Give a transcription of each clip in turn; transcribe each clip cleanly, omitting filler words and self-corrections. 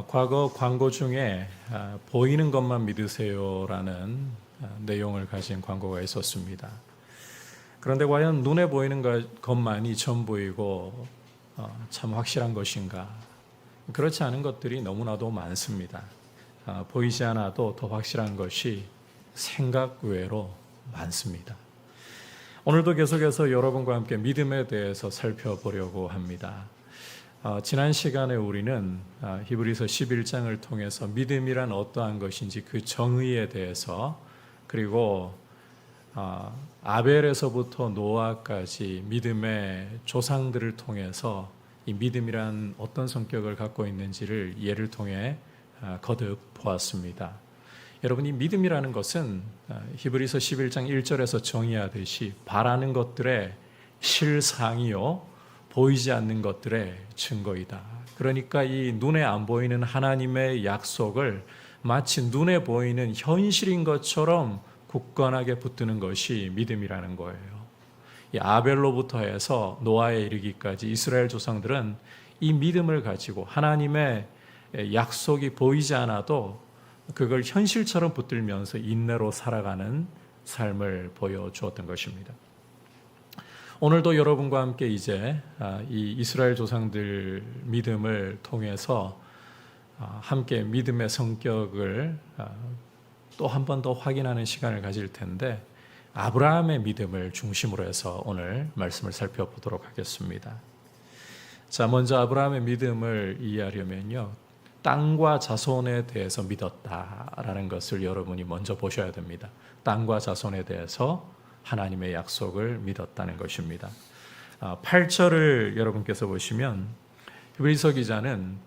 과거 광고 중에 보이는 것만 믿으세요라는 내용을 가진 광고가 있었습니다. 그런데 과연 눈에 보이는 것만이 전부이고 참 확실한 것인가? 그렇지 않은 것들이 너무나도 많습니다. 보이지 않아도 더 확실한 것이 생각 외로 많습니다. 오늘도 계속해서 여러분과 함께 믿음에 대해서 살펴보려고 합니다. 지난 시간에 우리는 히브리서 11장을 통해서 믿음이란 어떠한 것인지 그 정의에 대해서, 그리고 아벨에서부터 노아까지 믿음의 조상들을 통해서 이 믿음이란 어떤 성격을 갖고 있는지를 예를 통해 거듭 보았습니다. 여러분, 이 믿음이라는 것은 히브리서 11장 1절에서 정의하듯이 바라는 것들의 실상이요 보이지 않는 것들의 증거이다. 그러니까 이 눈에 안 보이는 하나님의 약속을 마치 눈에 보이는 현실인 것처럼 굳건하게 붙드는 것이 믿음이라는 거예요. 이 아벨로부터 해서 노아에 이르기까지 이스라엘 조상들은 이 믿음을 가지고 하나님의 약속이 보이지 않아도 그걸 현실처럼 붙들면서 인내로 살아가는 삶을 보여주었던 것입니다. 오늘도 여러분과 함께 이제 이 이스라엘 조상들 믿음을 통해서 함께 믿음의 성격을 또 한 번 더 확인하는 시간을 가질 텐데, 아브라함의 믿음을 중심으로 해서 오늘 말씀을 살펴보도록 하겠습니다. 자, 먼저 아브라함의 믿음을 이해하려면요, 땅과 자손에 대해서 믿었다라는 것을 여러분이 먼저 보셔야 됩니다. 땅과 자손에 대해서 하나님의 약속을 믿었다는 것입니다. 8절을 여러분께서 보시면 히브리서 기자는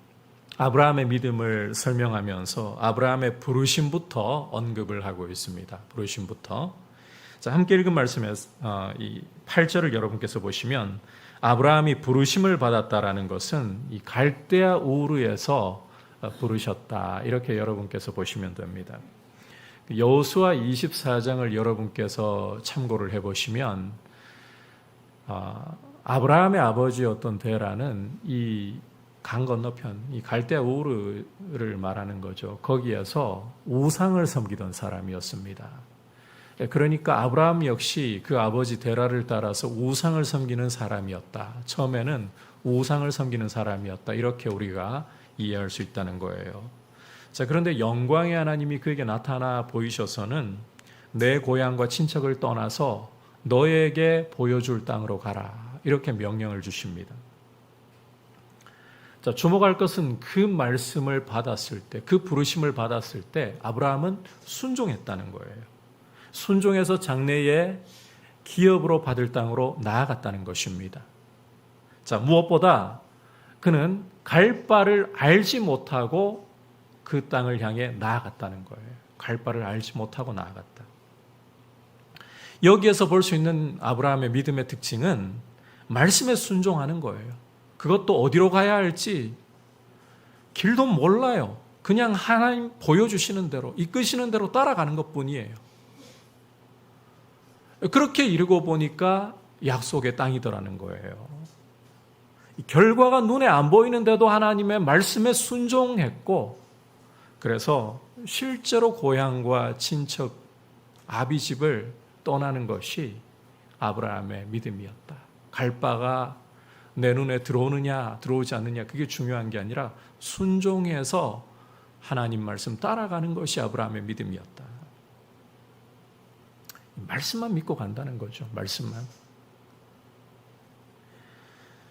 아브라함의 믿음을 설명하면서 아브라함의 부르심부터 언급을 하고 있습니다. 부르심부터. 자, 함께 읽은 말씀에서 이 8절을 여러분께서 보시면 아브라함이 부르심을 받았다라는 것은 이 갈대아 우르에서 부르셨다, 이렇게 여러분께서 보시면 됩니다. 여호수아 24장을 여러분께서 참고를 해보시면 아브라함의 아버지였던 데라는 이 강 건너편, 이 갈대아 우르를 말하는 거죠. 거기에서 우상을 섬기던 사람이었습니다. 그러니까 아브라함 역시 그 아버지 데라를 따라서 우상을 섬기는 사람이었다. 처음에는 우상을 섬기는 사람이었다. 이렇게 우리가 이해할 수 있다는 거예요. 자, 그런데 영광의 하나님이 그에게 나타나 보이셔서는 내 고향과 친척을 떠나서 너에게 보여줄 땅으로 가라, 이렇게 명령을 주십니다. 자, 주목할 것은 그 말씀을 받았을 때, 그 부르심을 받았을 때 아브라함은 순종했다는 거예요. 순종해서 장래에 기업으로 받을 땅으로 나아갔다는 것입니다. 자, 무엇보다 그는 갈 바를 알지 못하고 그 땅을 향해 나아갔다는 거예요. 갈 바를 알지 못하고 나아갔다. 여기에서 볼 수 있는 아브라함의 믿음의 특징은 말씀에 순종하는 거예요. 그것도 어디로 가야 할지 길도 몰라요. 그냥 하나님 보여주시는 대로, 이끄시는 대로 따라가는 것뿐이에요. 그렇게 이르고 보니까 약속의 땅이더라는 거예요. 결과가 눈에 안 보이는데도 하나님의 말씀에 순종했고, 그래서 실제로 고향과 친척, 아비집을 떠나는 것이 아브라함의 믿음이었다. 갈 바가 내 눈에 들어오느냐 들어오지 않느냐, 그게 중요한 게 아니라 순종해서 하나님 말씀 따라가는 것이 아브라함의 믿음이었다. 말씀만 믿고 간다는 거죠. 말씀만.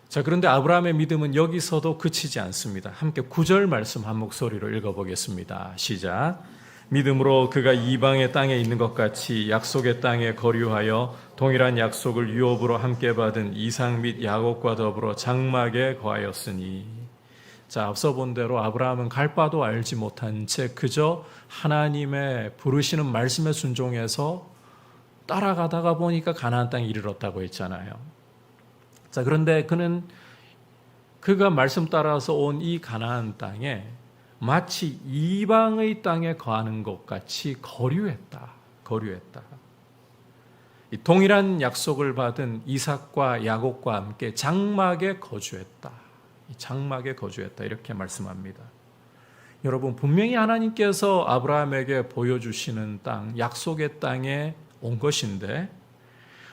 자, 그런데 아브라함의 믿음은 여기서도 그치지 않습니다. 함께 9절 말씀 한 목소리로 읽어보겠습니다. 시작. 믿음으로 그가 이방의 땅에 있는 것 같이 약속의 땅에 거류하여 동일한 약속을 유업으로 함께 받은 이삭 및 야곱과 더불어 장막에 거하였으니. 자, 앞서 본 대로 아브라함은 갈 바도 알지 못한 채 그저 하나님의 부르시는 말씀에 순종해서 따라가다가 보니까 가나안 땅에 이르렀다고 했잖아요. 자, 그런데 그가 말씀 따라서 온 이 가나안 땅에 마치 이방의 땅에 거하는 것 같이 거류했다. 이 동일한 약속을 받은 이삭과 야곱과 함께 장막에 거주했다. 이 장막에 거주했다. 이렇게 말씀합니다. 여러분, 분명히 하나님께서 아브라함에게 보여주시는 땅, 약속의 땅에 온 것인데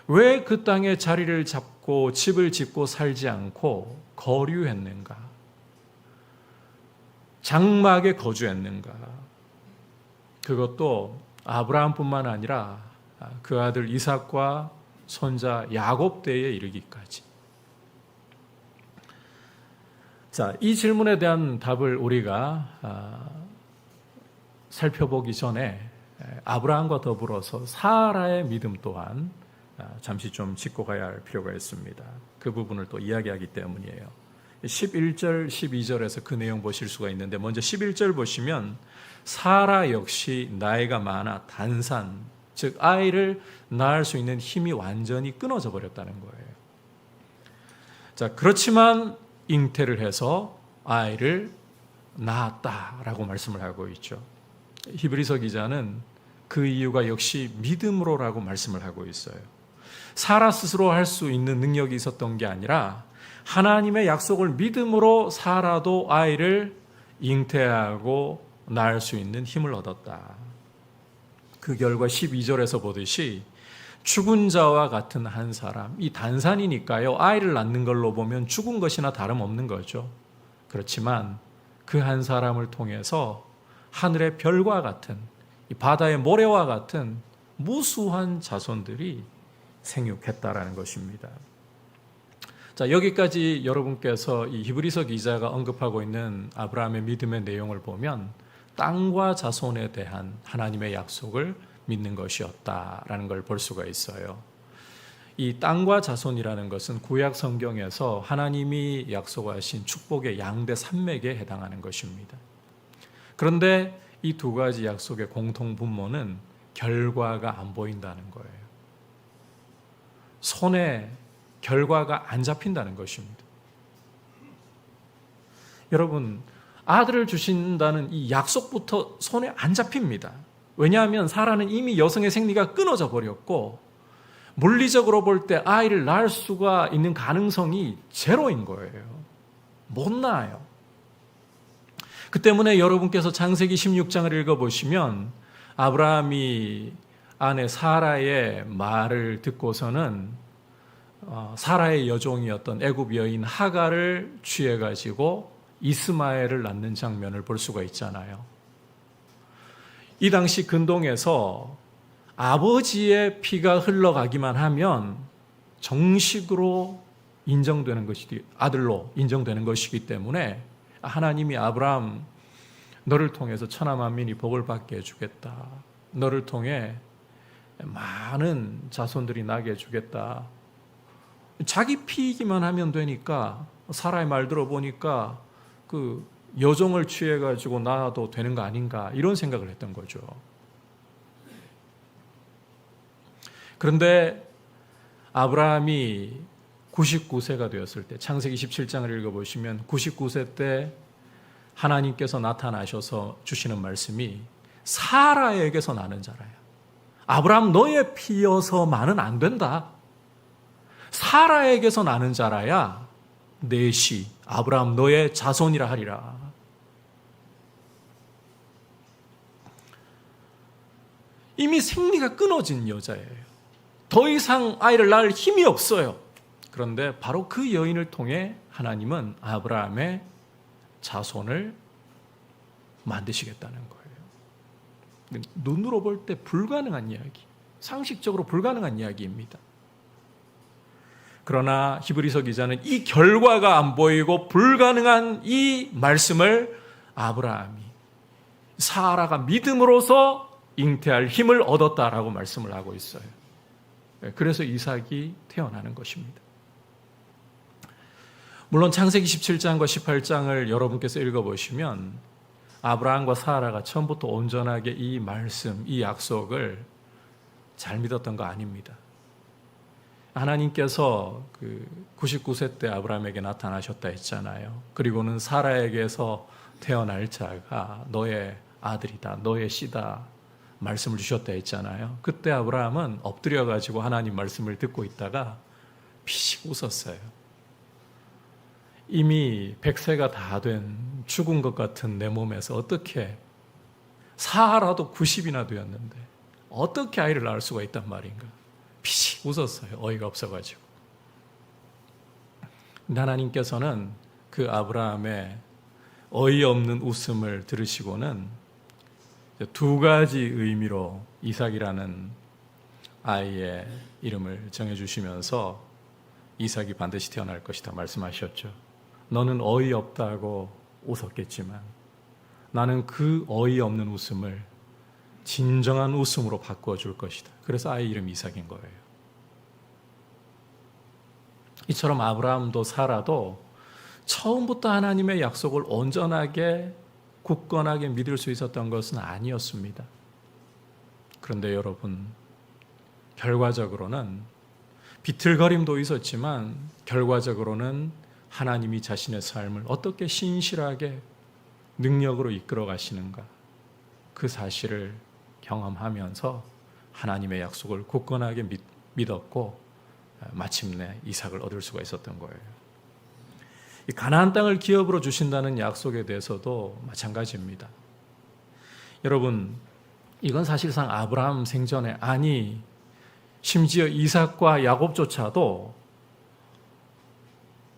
왜 그 땅에 자리를 잡고 집을 짓고 살지 않고 거류했는가? 장막에 거주했는가? 그것도 아브라함뿐만 아니라 그 아들 이삭과 손자 야곱 때에 이르기까지. 자, 이 질문에 대한 답을 우리가 살펴보기 전에 아브라함과 더불어서 사라의 믿음 또한 잠시 좀 짚고 가야 할 필요가 있습니다. 그 부분을 또 이야기하기 때문이에요. 11절, 12절에서 그 내용 보실 수가 있는데 먼저 11절 보시면 사라 역시 나이가 많아 단산, 즉 아이를 낳을 수 있는 힘이 완전히 끊어져 버렸다는 거예요. 자, 그렇지만 잉태를 해서 아이를 낳았다라고 말씀을 하고 있죠. 히브리서 기자는 그 이유가 역시 믿음으로라고 말씀을 하고 있어요. 사라 스스로 할 수 있는 능력이 있었던 게 아니라 하나님의 약속을 믿음으로 사라도 아이를 잉태하고 낳을 수 있는 힘을 얻었다. 그 결과 12절에서 보듯이 죽은 자와 같은 한 사람, 이 단산이니까요, 아이를 낳는 걸로 보면 죽은 것이나 다름없는 거죠. 그렇지만 그 한 사람을 통해서 하늘의 별과 같은, 이 바다의 모래와 같은 무수한 자손들이 생육했다라는 것입니다. 자, 여기까지 여러분께서 이 히브리서 기자가 언급하고 있는 아브라함의 믿음의 내용을 보면 땅과 자손에 대한 하나님의 약속을 믿는 것이었다라는 걸 볼 수가 있어요. 이 땅과 자손이라는 것은 구약 성경에서 하나님이 약속하신 축복의 양대 산맥에 해당하는 것입니다. 그런데 이 두 가지 약속의 공통 분모는 결과가 안 보인다는 거예요. 손에 결과가 안 잡힌다는 것입니다. 여러분, 아들을 주신다는 이 약속부터 손에 안 잡힙니다. 왜냐하면 사라는 이미 여성의 생리가 끊어져 버렸고 물리적으로 볼 때 아이를 낳을 수가 있는 가능성이 제로인 거예요. 못 낳아요. 그 때문에 여러분께서 창세기 16장을 읽어보시면 아브라함이 아내 사라의 말을 듣고서는 사라의 여종이었던 애굽 여인 하갈을 취해가지고 이스마엘을 낳는 장면을 볼 수가 있잖아요. 이 당시 근동에서 아버지의 피가 흘러가기만 하면 정식으로 인정되는 것이 아들로 인정되는 것이기 때문에 하나님이 아브라함 너를 통해서 천하 만민이 복을 받게 해주겠다. 너를 통해 많은 자손들이 나게 해주겠다. 자기 피이기만 하면 되니까 사라의 말 들어보니까 그 여종을 취해가지고 낳아도 되는 거 아닌가 이런 생각을 했던 거죠. 그런데 아브라함이 99세가 되었을 때 창세기 17장을 읽어보시면 99세 때 하나님께서 나타나셔서 주시는 말씀이 사라에게서 나는 자라야. 아브라함 너의 피여서만은 안 된다. 사라에게서 나는 자라야 넷이 아브라함 너의 자손이라 하리라. 이미 생리가 끊어진 여자예요. 더 이상 아이를 낳을 힘이 없어요. 그런데 바로 그 여인을 통해 하나님은 아브라함의 자손을 만드시겠다는 거예요. 눈으로 볼 때 불가능한 이야기, 상식적으로 불가능한 이야기입니다. 그러나 히브리서 기자는 이 결과가 안 보이고 불가능한 이 말씀을 아브라함이 사라가 믿음으로써 잉태할 힘을 얻었다라고 말씀을 하고 있어요. 그래서 이삭이 태어나는 것입니다. 물론 창세기 17장과 18장을 여러분께서 읽어보시면 아브라함과 사라가 처음부터 온전하게 이 말씀, 이 약속을 잘 믿었던 거 아닙니다. 하나님께서 그 99세 때 아브라함에게 나타나셨다 했잖아요. 그리고는 사라에게서 태어날 자가 너의 아들이다, 너의 씨다 말씀을 주셨다 했잖아요. 그때 아브라함은 엎드려가지고 하나님 말씀을 듣고 있다가 피식 웃었어요. 이미 100세가 다 된 죽은 것 같은 내 몸에서 어떻게 사하라도 90이나 되었는데 어떻게 아이를 낳을 수가 있단 말인가. 피식 웃었어요. 어이가 없어가지고. 하나님께서는 그 아브라함의 어이없는 웃음을 들으시고는 두 가지 의미로 이삭이라는 아이의 이름을 정해주시면서 이삭이 반드시 태어날 것이다 말씀하셨죠. 너는 어이없다고 웃었겠지만 나는 그 어이없는 웃음을 진정한 웃음으로 바꾸어 줄 것이다. 그래서 아이 이름이 이삭인 거예요. 이처럼 아브라함도 사라도 처음부터 하나님의 약속을 온전하게 굳건하게 믿을 수 있었던 것은 아니었습니다. 그런데 여러분, 결과적으로는 비틀거림도 있었지만 결과적으로는 하나님이 자신의 삶을 어떻게 신실하게 능력으로 이끌어 가시는가, 그 사실을 경험하면서 하나님의 약속을 굳건하게 믿었고 마침내 이삭을 얻을 수가 있었던 거예요. 이 가나안 땅을 기업으로 주신다는 약속에 대해서도 마찬가지입니다. 여러분, 이건 사실상 아브라함 생전에, 아니 심지어 이삭과 야곱조차도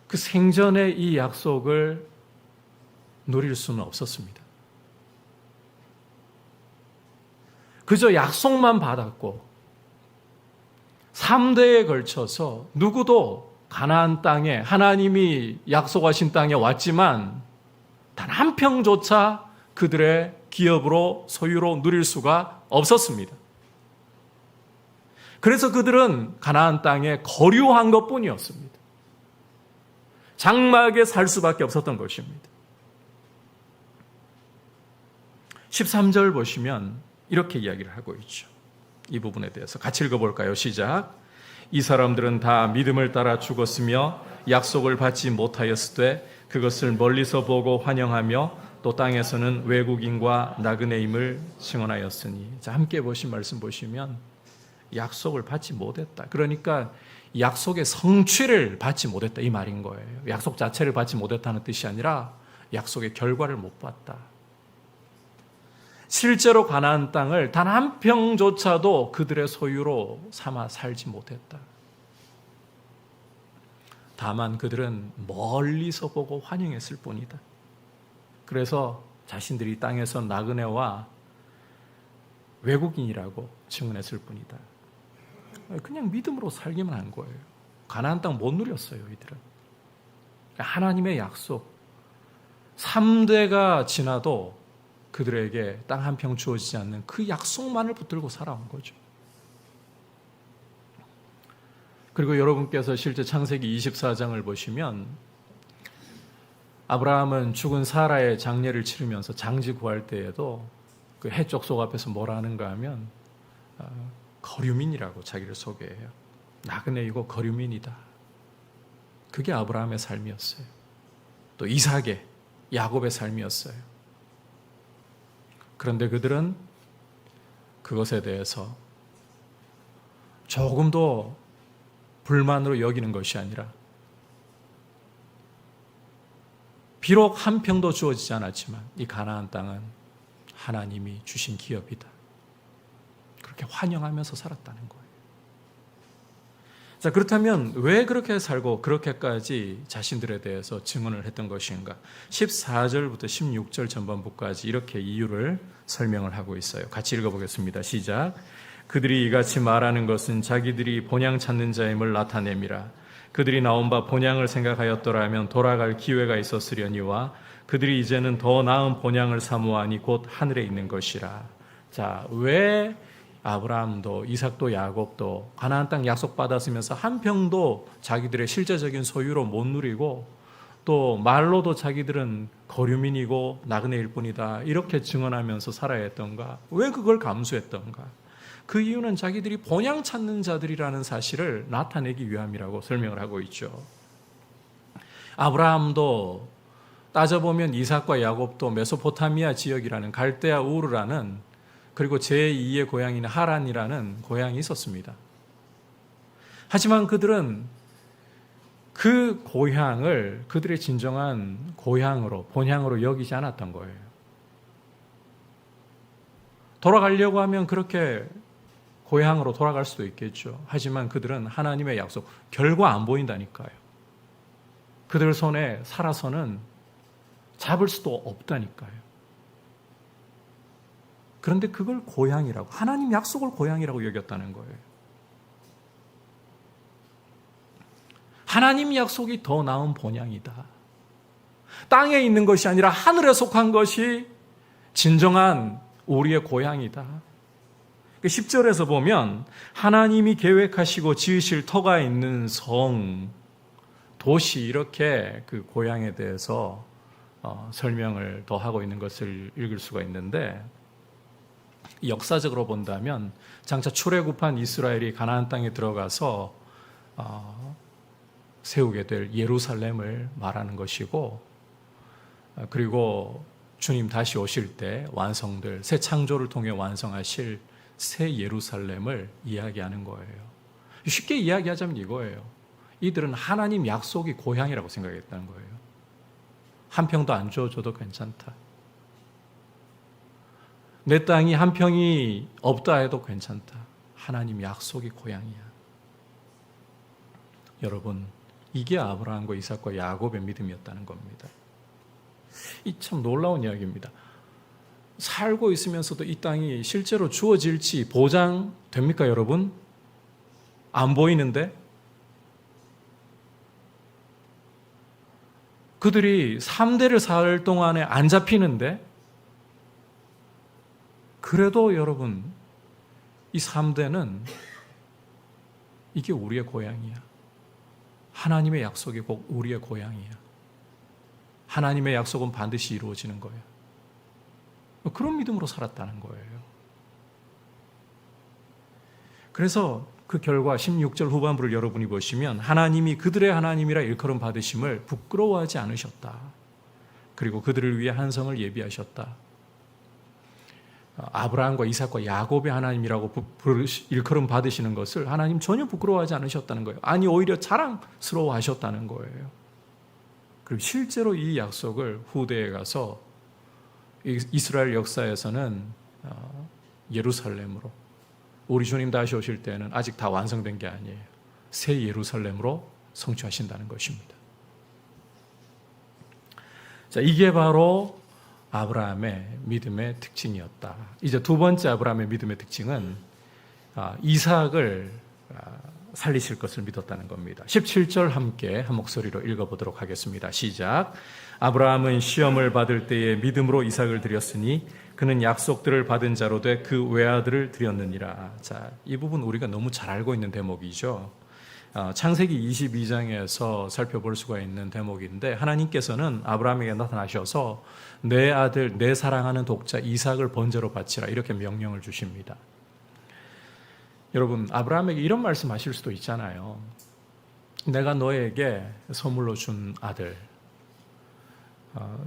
그 생전의 이 약속을 누릴 수는 없었습니다. 그저 약속만 받았고 3대에 걸쳐서 누구도 가나안 땅에, 하나님이 약속하신 땅에 왔지만 단 한 평조차 그들의 기업으로, 소유로 누릴 수가 없었습니다. 그래서 그들은 가나안 땅에 거류한 것뿐이었습니다. 장막에 살 수밖에 없었던 것입니다. 13절 보시면 이렇게 이야기를 하고 있죠. 이 부분에 대해서 같이 읽어볼까요? 시작. 이 사람들은 다 믿음을 따라 죽었으며 약속을 받지 못하였으되 그것을 멀리서 보고 환영하며 또 땅에서는 외국인과 나그네임을 증언하였으니. 자, 함께 보신 말씀 보시면 약속을 받지 못했다. 그러니까 약속의 성취를 받지 못했다 이 말인 거예요. 약속 자체를 받지 못했다는 뜻이 아니라 약속의 결과를 못 봤다. 실제로 가나안 땅을 단 한 평조차도 그들의 소유로 삼아 살지 못했다. 다만 그들은 멀리서 보고 환영했을 뿐이다. 그래서 자신들이 땅에서 나그네와 외국인이라고 증언했을 뿐이다. 그냥 믿음으로 살기만 한 거예요. 가나안 땅 못 누렸어요, 이들은. 하나님의 약속, 3대가 지나도 그들에게 땅 한 평 주어지지 않는 그 약속만을 붙들고 살아온 거죠. 그리고 여러분께서 실제 창세기 24장을 보시면 아브라함은 죽은 사라의 장례를 치르면서 장지 구할 때에도 그 해족속 앞에서 뭐라 하는가 하면 거류민이라고 자기를 소개해요. 나그네이고 거류민이다. 그게 아브라함의 삶이었어요. 또 이삭의, 야곱의 삶이었어요. 그런데 그들은 그것에 대해서 조금도 불만으로 여기는 것이 아니라 비록 한 평도 주어지지 않았지만 이 가나안 땅은 하나님이 주신 기업이다. 그렇게 환영하면서 살았다는 거예요. 자, 그렇다면 왜 그렇게 살고 그렇게까지 자신들에 대해서 증언을 했던 것인가? 14절부터 16절 전반부까지 이렇게 이유를 설명을 하고 있어요. 같이 읽어보겠습니다. 시작. 그들이 이같이 말하는 것은 자기들이 본향 찾는 자임을 나타냄이라. 그들이 나온 바 본향을 생각하였더라면 돌아갈 기회가 있었으려니와 그들이 이제는 더 나은 본향을 사모하니 곧 하늘에 있는 것이라. 자, 왜 아브라함도 이삭도 야곱도 가나안 땅 약속받았으면서 한 평도 자기들의 실제적인 소유로 못 누리고 또 말로도 자기들은 거류민이고 나그네일 뿐이다 이렇게 증언하면서 살아야 했던가? 왜 그걸 감수했던가? 그 이유는 자기들이 본향 찾는 자들이라는 사실을 나타내기 위함이라고 설명을 하고 있죠. 아브라함도 따져보면 이삭과 야곱도 메소포타미아 지역이라는 갈대아 우르라는 그리고 제2의 고향인 하란이라는 고향이 있었습니다. 하지만 그들은 그 고향을 그들의 진정한 고향으로, 본향으로 여기지 않았던 거예요. 돌아가려고 하면 그렇게 고향으로 돌아갈 수도 있겠죠. 하지만 그들은 하나님의 약속, 결과 안 보인다니까요. 그들 손에 살아서는 잡을 수도 없다니까요. 그런데 그걸 고향이라고, 하나님 약속을 고향이라고 여겼다는 거예요. 하나님 약속이 더 나은 본향이다. 땅에 있는 것이 아니라 하늘에 속한 것이 진정한 우리의 고향이다. 10절에서 보면 하나님이 계획하시고 지으실 터가 있는 성, 도시, 이렇게 그 고향에 대해서 설명을 더 하고 있는 것을 읽을 수가 있는데, 역사적으로 본다면 장차 출애굽한 이스라엘이 가나안 땅에 들어가서 세우게 될 예루살렘을 말하는 것이고, 그리고 주님 다시 오실 때 완성될, 새 창조를 통해 완성하실 새 예루살렘을 이야기하는 거예요. 쉽게 이야기하자면 이거예요. 이들은 하나님 약속이 고향이라고 생각했다는 거예요. 한 평도 안 주어줘도 괜찮다. 내 땅이 한 평이 없다 해도 괜찮다. 하나님 약속이 고향이야. 여러분, 이게 아브라함과 이삭과 야곱의 믿음이었다는 겁니다. 이 참 놀라운 이야기입니다. 살고 있으면서도 이 땅이 실제로 주어질지 보장됩니까, 여러분? 안 보이는데? 그들이 3대를 살 동안에 안 잡히는데? 그래도 여러분, 이 3대는 이게 우리의 고향이야. 하나님의 약속이 꼭 우리의 고향이야. 하나님의 약속은 반드시 이루어지는 거예요. 그런 믿음으로 살았다는 거예요. 그래서 그 결과 16절 후반부를 여러분이 보시면 하나님이 그들의 하나님이라 일컬음 받으심을 부끄러워하지 않으셨다. 그리고 그들을 위해 한 성을 예비하셨다. 아브라함과 이삭과 야곱의 하나님이라고 일컬음 받으시는 것을 하나님 전혀 부끄러워하지 않으셨다는 거예요. 아니, 오히려 자랑스러워 하셨다는 거예요. 그리고 실제로 이 약속을 후대에 가서 이스라엘 역사에서는 예루살렘으로, 우리 주님 다시 오실 때는 아직 다 완성된 게 아니에요. 새 예루살렘으로 성취하신다는 것입니다. 자, 이게 바로 아브라함의 믿음의 특징이었다. 이제 두 번째 아브라함의 믿음의 특징은 이삭을 살리실 것을 믿었다는 겁니다. 17절 함께 한 목소리로 읽어보도록 하겠습니다. 시작. 아브라함은 시험을 받을 때에 믿음으로 이삭을 드렸으니 그는 약속들을 받은 자로 돼 그 외아들을 드렸느니라. 자, 이 부분 우리가 너무 잘 알고 있는 대목이죠. 창세기 22장에서 살펴볼 수가 있는 대목인데, 하나님께서는 아브라함에게 나타나셔서 내 아들, 내 사랑하는 독자 이삭을 번제로 바치라, 이렇게 명령을 주십니다. 여러분, 아브라함에게 이런 말씀하실 수도 있잖아요. 내가 너에게 선물로 준 아들,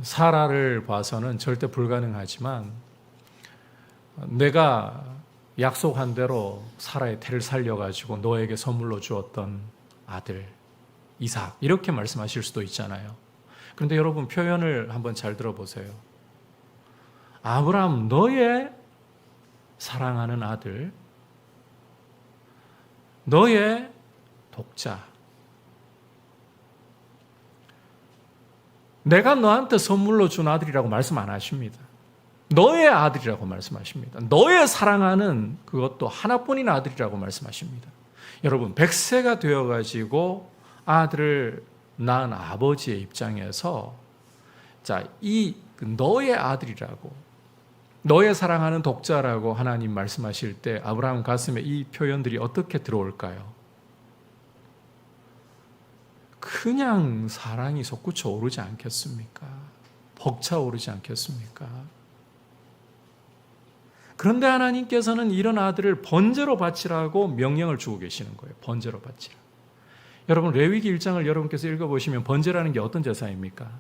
사라를 봐서는 절대 불가능하지만 내가 약속한 대로 사라의 태를 살려가지고 너에게 선물로 주었던 아들 이삭, 이렇게 말씀하실 수도 있잖아요. 그런데 여러분, 표현을 한번 잘 들어보세요. 아브라함, 너의 사랑하는 아들, 너의 독자, 내가 너한테 선물로 준 아들이라고 말씀 안 하십니다. 너의 아들이라고 말씀하십니다. 너의 사랑하는 그것도 하나뿐인 아들이라고 말씀하십니다. 여러분, 100세가 되어가지고 아들을 낳은 아버지의 입장에서, 자, 이 너의 아들이라고, 너의 사랑하는 독자라고 하나님 말씀하실 때 아브라함 가슴에 이 표현들이 어떻게 들어올까요? 그냥 사랑이 솟구쳐 오르지 않겠습니까? 벅차오르지 않겠습니까? 그런데 하나님께서는 이런 아들을 번제로 바치라고 명령을 주고 계시는 거예요. 번제로 바치라. 여러분, 레위기 1장을 여러분께서 읽어보시면 번제라는 게 어떤 제사입니까?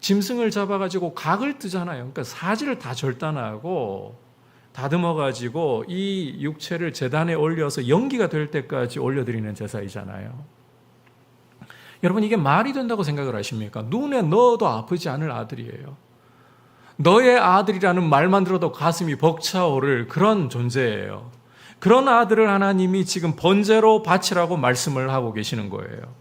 짐승을 잡아가지고 각을 뜨잖아요. 그러니까 사지를 다 절단하고 다듬어가지고 이 육체를 제단에 올려서 연기가 될 때까지 올려드리는 제사이잖아요. 여러분, 이게 말이 된다고 생각을 하십니까? 눈에 넣어도 아프지 않을 아들이에요. 너의 아들이라는 말만 들어도 가슴이 벅차오를 그런 존재예요. 그런 아들을 하나님이 지금 번제로 바치라고 말씀을 하고 계시는 거예요.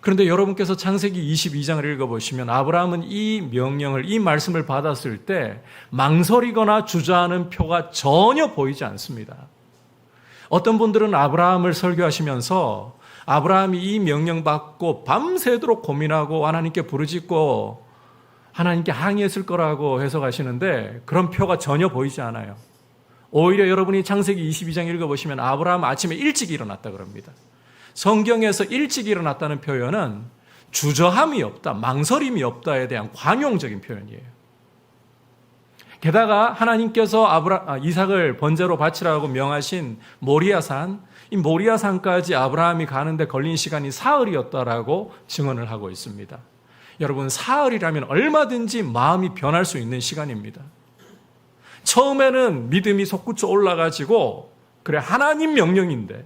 그런데 여러분께서 창세기 22장을 읽어보시면 아브라함은 이 명령을, 이 말씀을 받았을 때 망설이거나 주저하는 표가 전혀 보이지 않습니다. 어떤 분들은 아브라함을 설교하시면서 아브라함이 이 명령 받고 밤새도록 고민하고 하나님께 부르짖고 하나님께 항의했을 거라고 해석하시는데 그런 표가 전혀 보이지 않아요. 오히려 여러분이 창세기 22장 읽어보시면 아브라함 아침에 일찍 일어났다 그럽니다. 성경에서 일찍 일어났다는 표현은 주저함이 없다, 망설임이 없다에 대한 관용적인 표현이에요. 게다가 하나님께서 이삭을 번제로 바치라고 명하신 모리아산, 이 모리아산까지 아브라함이 가는데 걸린 시간이 사흘이었다라고 증언을 하고 있습니다. 여러분, 사흘이라면 얼마든지 마음이 변할 수 있는 시간입니다. 처음에는 믿음이 솟구쳐 올라가지고 그래, 하나님 명령인데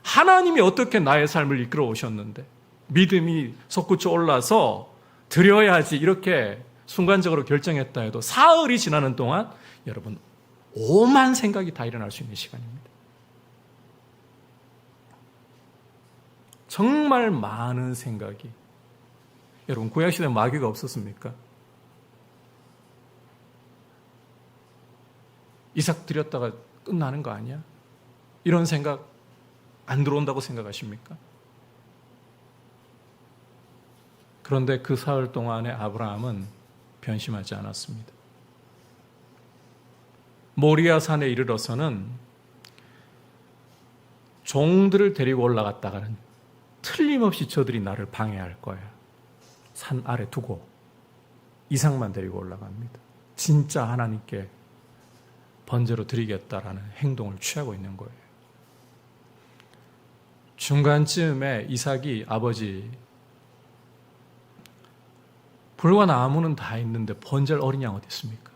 하나님이 어떻게 나의 삶을 이끌어 오셨는데 믿음이 솟구쳐 올라서 드려야지 이렇게 순간적으로 결정했다 해도 사흘이 지나는 동안 여러분 오만 생각이 다 일어날 수 있는 시간입니다. 정말 많은 생각이. 여러분, 구약시대에 마귀가 없었습니까? 이삭 드렸다가 끝나는 거 아니야? 이런 생각 안 들어온다고 생각하십니까? 그런데 그 사흘 동안에 아브라함은 변심하지 않았습니다. 모리아 산에 이르러서는 종들을 데리고 올라갔다가는 틀림없이 저들이 나를 방해할 거야. 산 아래 두고 이삭만 데리고 올라갑니다. 진짜 하나님께 번제로 드리겠다라는 행동을 취하고 있는 거예요. 중간쯤에 이삭이 아버지, 불과 나무는 다 있는데 번제할 어린 양 어디 있습니까?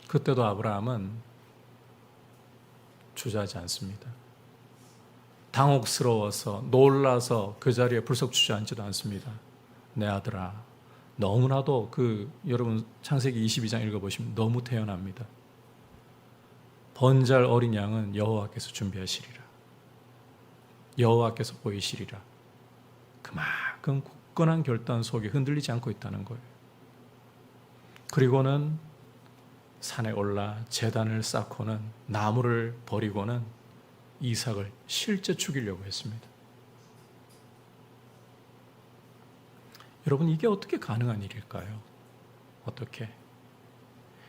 그때도 아브라함은 주저하지 않습니다. 당혹스러워서 놀라서 그 자리에 불쑥 주저앉지도 않습니다. 내 아들아, 너무나도 여러분 창세기 22장 읽어보시면 너무 태연합니다. 번제할 어린 양은 여호와께서 준비하시리라. 여호와께서 보이시리라. 그만큼 굳건한 결단 속에 흔들리지 않고 있다는 거예요. 그리고는 산에 올라 제단을 쌓고는 나무를 버리고는 이삭을 실제 죽이려고 했습니다. 여러분, 이게 어떻게 가능한 일일까요? 어떻게?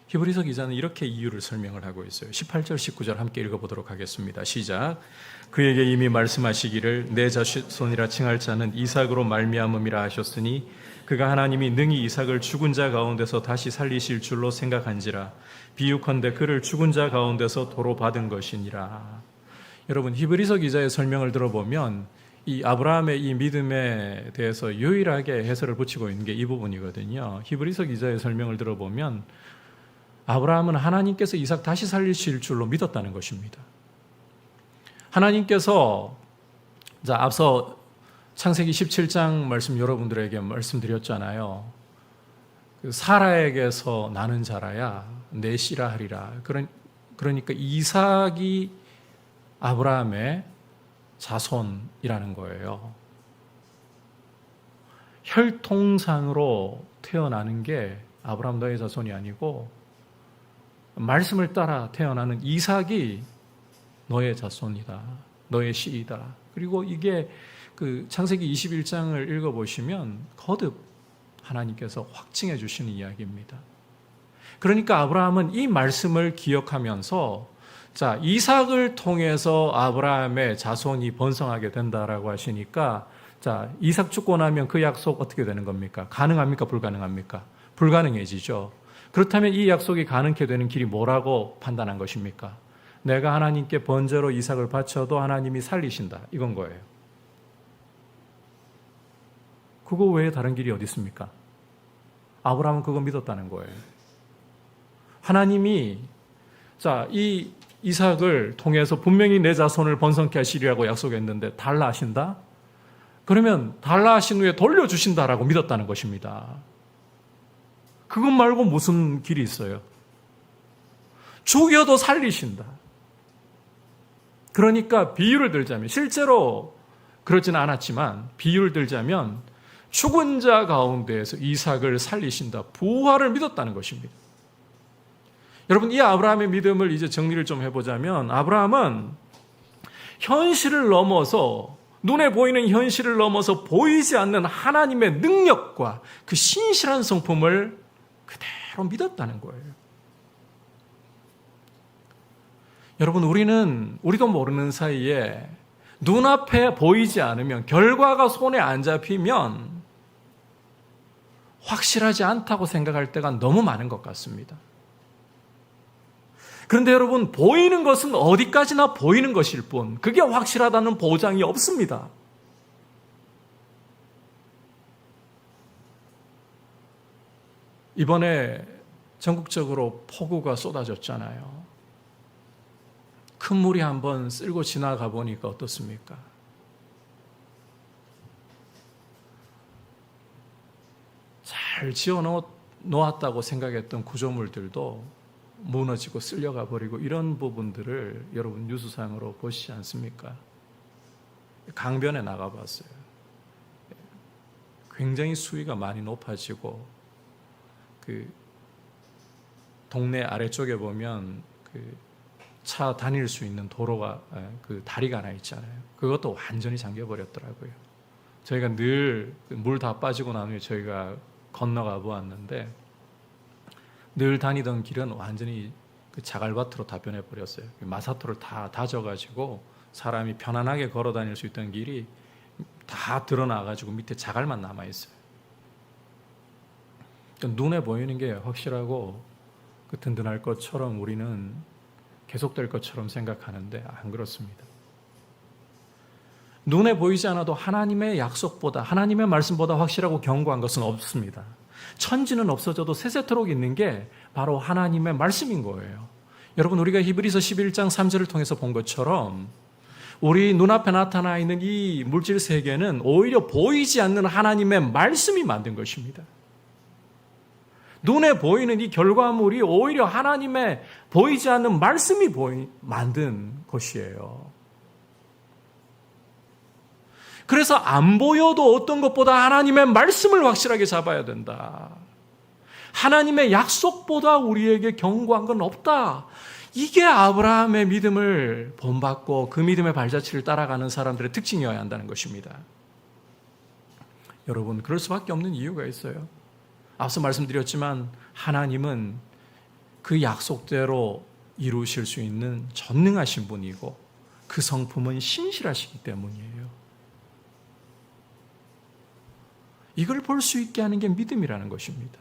히브리서 기자는 이렇게 이유를 설명을 하고 있어요. 18절, 19절 함께 읽어보도록 하겠습니다. 시작. 그에게 이미 말씀하시기를 내 자손이라 칭할 자는 이삭으로 말미암음이라 하셨으니 그가 하나님이 능히 이삭을 죽은 자 가운데서 다시 살리실 줄로 생각한지라. 비유컨대 그를 죽은 자 가운데서 도로 받은 것이니라. 여러분, 히브리서 기자의 설명을 들어보면 이 아브라함의 이 믿음에 대해서 유일하게 해설을 붙이고 있는 게 이 부분이거든요. 히브리서 기자의 설명을 들어보면 아브라함은 하나님께서 이삭 다시 살리실 줄로 믿었다는 것입니다. 하나님께서 앞서 창세기 17장 말씀 여러분들에게 말씀드렸잖아요. 사라에게서 나는 자라야 내 씨라 하리라. 그러니까 이삭이 아브라함의 자손이라는 거예요. 혈통상으로 태어나는 게 아브라함 너의 자손이 아니고 말씀을 따라 태어나는 이삭이 너의 자손이다. 너의 씨이다. 그리고 이게 창세기 21장을 읽어보시면 거듭 하나님께서 확증해 주시는 이야기입니다. 그러니까 아브라함은 이 말씀을 기억하면서 이삭을 통해서 아브라함의 자손이 번성하게 된다라고 하시니까 이삭 죽고 나면 그 약속 어떻게 되는 겁니까? 가능합니까? 불가능합니까? 불가능해지죠. 그렇다면 이 약속이 가능케 되는 길이 뭐라고 판단한 것입니까? 내가 하나님께 번제로 이삭을 바쳐도 하나님이 살리신다. 이건 거예요. 그거 외에 다른 길이 어디 있습니까? 아브라함은 그거 믿었다는 거예요. 하나님이 이 이삭을 통해서 분명히 내 자손을 번성케 하시리라고 약속했는데 달라 하신다? 그러면 달라 하신 후에 돌려주신다라고 믿었다는 것입니다. 그것 말고 무슨 길이 있어요? 죽여도 살리신다. 그러니까 비유를 들자면, 실제로 그러지는 않았지만 비유를 들자면 죽은 자 가운데에서 이삭을 살리신다. 부활을 믿었다는 것입니다. 여러분, 이 아브라함의 믿음을 이제 정리를 좀 해보자면, 아브라함은 현실을 넘어서, 눈에 보이는 현실을 넘어서 보이지 않는 하나님의 능력과 그 신실한 성품을 그대로 믿었다는 거예요. 여러분, 우리도 모르는 사이에 눈앞에 보이지 않으면, 결과가 손에 안 잡히면 확실하지 않다고 생각할 때가 너무 많은 것 같습니다. 그런데 여러분, 보이는 것은 어디까지나 보이는 것일 뿐, 그게 확실하다는 보장이 없습니다. 이번에 전국적으로 폭우가 쏟아졌잖아요. 큰 물이 한번 쓸고 지나가 보니까 어떻습니까? 잘 지어 놓았다고 생각했던 구조물들도 무너지고 쓸려가 버리고, 이런 부분들을 여러분 뉴스상으로 보시지 않습니까? 강변에 나가봤어요. 굉장히 수위가 많이 높아지고, 그 동네 아래쪽에 보면 그 차 다닐 수 있는 도로가, 그 다리가 하나 있잖아요. 그것도 완전히 잠겨버렸더라고요. 저희가 늘 물 다 빠지고 난 후에 저희가 건너가 보았는데, 늘 다니던 길은 완전히 그 자갈밭으로 다 변해버렸어요. 마사토를 다 다져가지고 사람이 편안하게 걸어 다닐 수 있던 길이 다 드러나가지고 밑에 자갈만 남아있어요. 그러니까 눈에 보이는 게 확실하고 그 든든할 것처럼 우리는 계속될 것처럼 생각하는데 안 그렇습니다. 눈에 보이지 않아도 하나님의 약속보다, 하나님의 말씀보다 확실하고 견고한 것은 없습니다. 천지는 없어져도 세세토록 있는 게 바로 하나님의 말씀인 거예요. 여러분, 우리가 히브리서 11장 3절을 통해서 본 것처럼 우리 눈앞에 나타나 있는 이 물질 세계는 오히려 보이지 않는 하나님의 말씀이 만든 것입니다. 눈에 보이는 이 결과물이 오히려 하나님의 보이지 않는 말씀이 만든 것이에요. 그래서 안 보여도 어떤 것보다 하나님의 말씀을 확실하게 잡아야 된다. 하나님의 약속보다 우리에게 견고한 건 없다. 이게 아브라함의 믿음을 본받고 그 믿음의 발자취를 따라가는 사람들의 특징이어야 한다는 것입니다. 여러분, 그럴 수밖에 없는 이유가 있어요. 앞서 말씀드렸지만 하나님은 그 약속대로 이루실 수 있는 전능하신 분이고 그 성품은 신실하시기 때문이에요. 이걸 볼 수 있게 하는 게 믿음이라는 것입니다.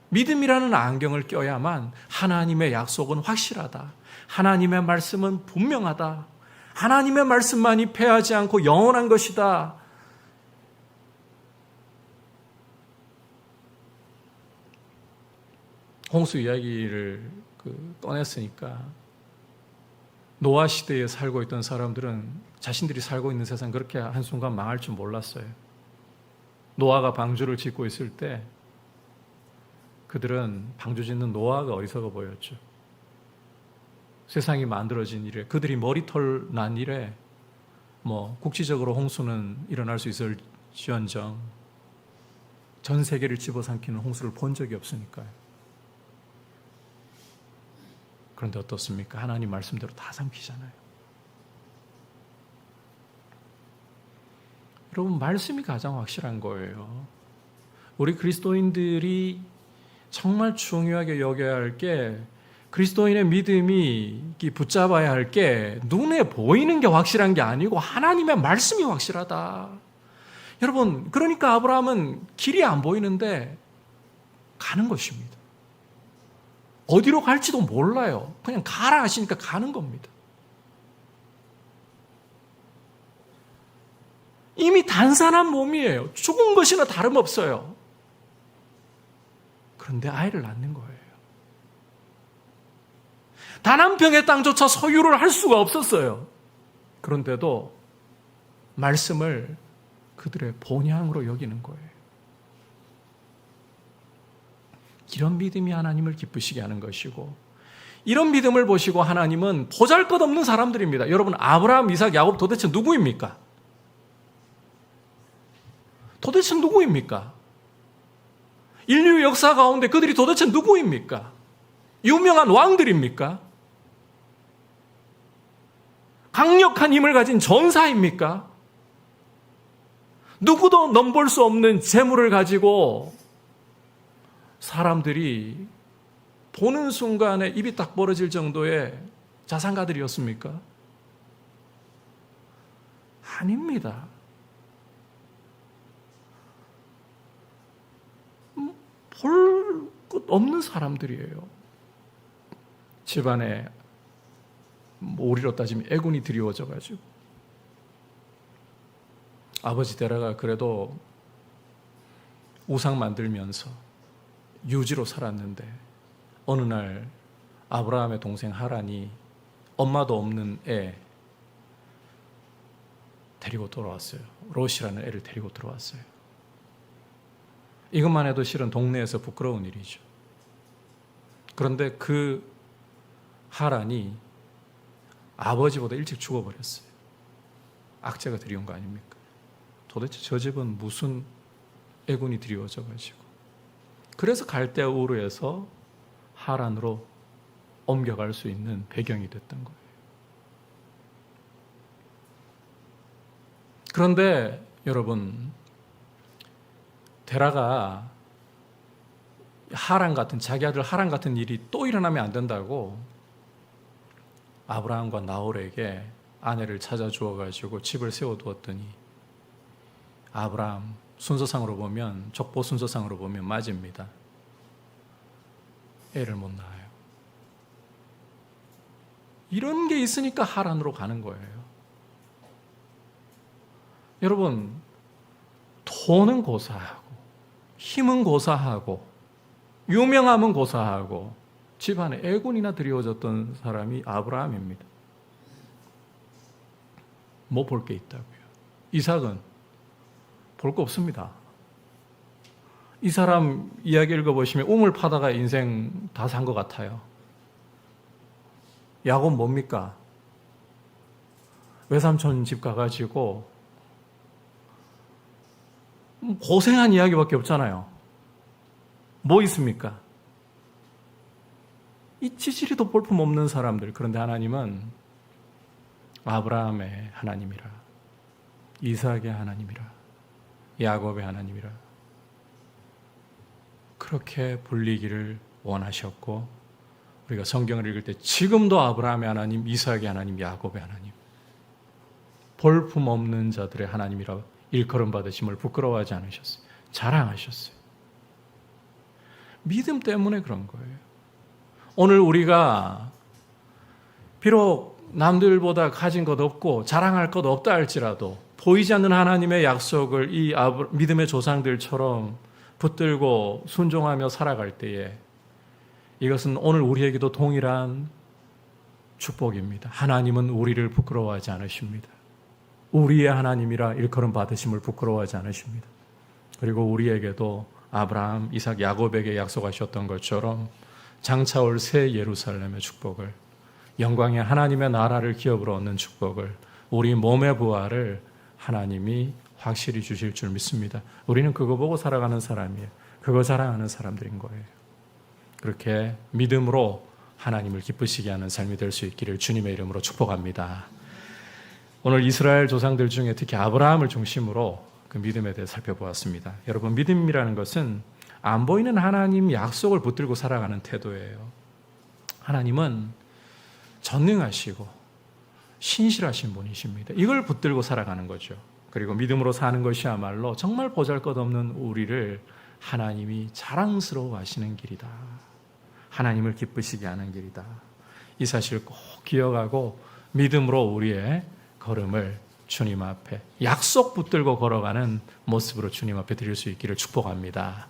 믿음이라는 안경을 껴야만 하나님의 약속은 확실하다. 하나님의 말씀은 분명하다. 하나님의 말씀만이 패하지 않고 영원한 것이다. 홍수 이야기를 꺼냈으니까 노아 시대에 살고 있던 사람들은 자신들이 살고 있는 세상 그렇게 한순간 망할 줄 몰랐어요. 노아가 방주를 짓고 있을 때 그들은 방주 짓는 노아가 어리석어 보였죠. 세상이 만들어진 일에, 그들이 머리털 난 일에 국지적으로 홍수는 일어날 수 있을지언정 전 세계를 집어삼키는 홍수를 본 적이 없으니까요. 그런데 어떻습니까? 하나님 말씀대로 다 삼키잖아요. 여러분, 말씀이 가장 확실한 거예요. 우리 그리스도인들이 정말 중요하게 여겨야 할 게, 그리스도인의 믿음이 붙잡아야 할 게 눈에 보이는 게 확실한 게 아니고 하나님의 말씀이 확실하다. 여러분, 그러니까 아브라함은 길이 안 보이는데 가는 것입니다. 어디로 갈지도 몰라요. 그냥 가라 하시니까 가는 겁니다. 이미 단산한 몸이에요. 죽은 것이나 다름없어요. 그런데 아이를 낳는 거예요. 단 한 평의 땅조차 소유를 할 수가 없었어요. 그런데도 말씀을 그들의 본향으로 여기는 거예요. 이런 믿음이 하나님을 기쁘시게 하는 것이고, 이런 믿음을 보시고 하나님은 보잘것없는 사람들입니다. 여러분, 아브라함, 이삭, 야곱 도대체 누구입니까? 도대체 누구입니까? 인류 역사 가운데 그들이 도대체 누구입니까? 유명한 왕들입니까? 강력한 힘을 가진 전사입니까? 누구도 넘볼 수 없는 재물을 가지고 사람들이 보는 순간에 입이 딱 벌어질 정도의 자산가들이었습니까? 아닙니다. 볼 것 없는 사람들이에요. 집안에 우리로 따지면 애군이 드리워져가지고 아버지 데려가 그래도 우상 만들면서 유지로 살았는데 어느 날 아브라함의 동생 하란이 엄마도 없는 애 데리고 돌아왔어요. 롯이라는 애를 데리고 들어왔어요. 이것만 해도 실은 동네에서 부끄러운 일이죠. 그런데 그 하란이 아버지보다 일찍 죽어버렸어요. 악재가 드리운 거 아닙니까? 도대체 저 집은 무슨 애군이 드리워져가지고. 그래서 갈대우르에서 하란으로 옮겨갈 수 있는 배경이 됐던 거예요. 그런데 여러분, 데라가 하란 같은, 자기 아들 하란 같은 일이 또 일어나면 안 된다고 아브라함과 나홀에게 아내를 찾아주어가지고 집을 세워두었더니 아브라함 순서상으로 보면, 족보 순서상으로 보면 맞입니다. 애를 못 낳아요. 이런 게 있으니까 하란으로 가는 거예요. 여러분, 돈은 고사하고 힘은 고사하고 유명함은 고사하고 집안에 애군이나 드리워졌던 사람이 아브라함입니다. 뭐 볼 게 있다고요? 이삭은 볼 거 없습니다. 이 사람 이야기 읽어보시면 우물 파다가 인생 다 산 것 같아요. 야곱 뭡니까? 외삼촌 집 가가지고 고생한 이야기밖에 없잖아요. 뭐 있습니까? 이 찌질이도 볼품 없는 사람들. 그런데 하나님은 아브라함의 하나님이라, 이삭의 하나님이라, 야곱의 하나님이라 그렇게 불리기를 원하셨고, 우리가 성경을 읽을 때 지금도 아브라함의 하나님, 이삭의 하나님, 야곱의 하나님, 볼품 없는 자들의 하나님이라 일컬음 받으심을 부끄러워하지 않으셨어요. 자랑하셨어요. 믿음 때문에 그런 거예요. 오늘 우리가 비록 남들보다 가진 것 없고 자랑할 것 없다 할지라도 보이지 않는 하나님의 약속을 이 믿음의 조상들처럼 붙들고 순종하며 살아갈 때에 이것은 오늘 우리에게도 동일한 축복입니다. 하나님은 우리를 부끄러워하지 않으십니다. 우리의 하나님이라 일컬음 받으심을 부끄러워하지 않으십니다. 그리고 우리에게도 아브라함, 이삭, 야곱에게 약속하셨던 것처럼 장차 올 새 예루살렘의 축복을, 영광의 하나님의 나라를 기업으로 얻는 축복을, 우리 몸의 부활을 하나님이 확실히 주실 줄 믿습니다. 우리는 그거 보고 살아가는 사람이에요. 그거 자랑하는 사람들인 거예요. 그렇게 믿음으로 하나님을 기쁘시게 하는 삶이 될 수 있기를 주님의 이름으로 축복합니다. 오늘 이스라엘 조상들 중에 특히 아브라함을 중심으로 그 믿음에 대해 살펴보았습니다. 여러분, 믿음이라는 것은 안 보이는 하나님 약속을 붙들고 살아가는 태도예요. 하나님은 전능하시고 신실하신 분이십니다. 이걸 붙들고 살아가는 거죠. 그리고 믿음으로 사는 것이야말로 정말 보잘것없는 우리를 하나님이 자랑스러워 하시는 길이다. 하나님을 기쁘시게 하는 길이다. 이 사실을 꼭 기억하고 믿음으로 우리의 걸음을 주님 앞에 약속 붙들고 걸어가는 모습으로 주님 앞에 드릴 수 있기를 축복합니다.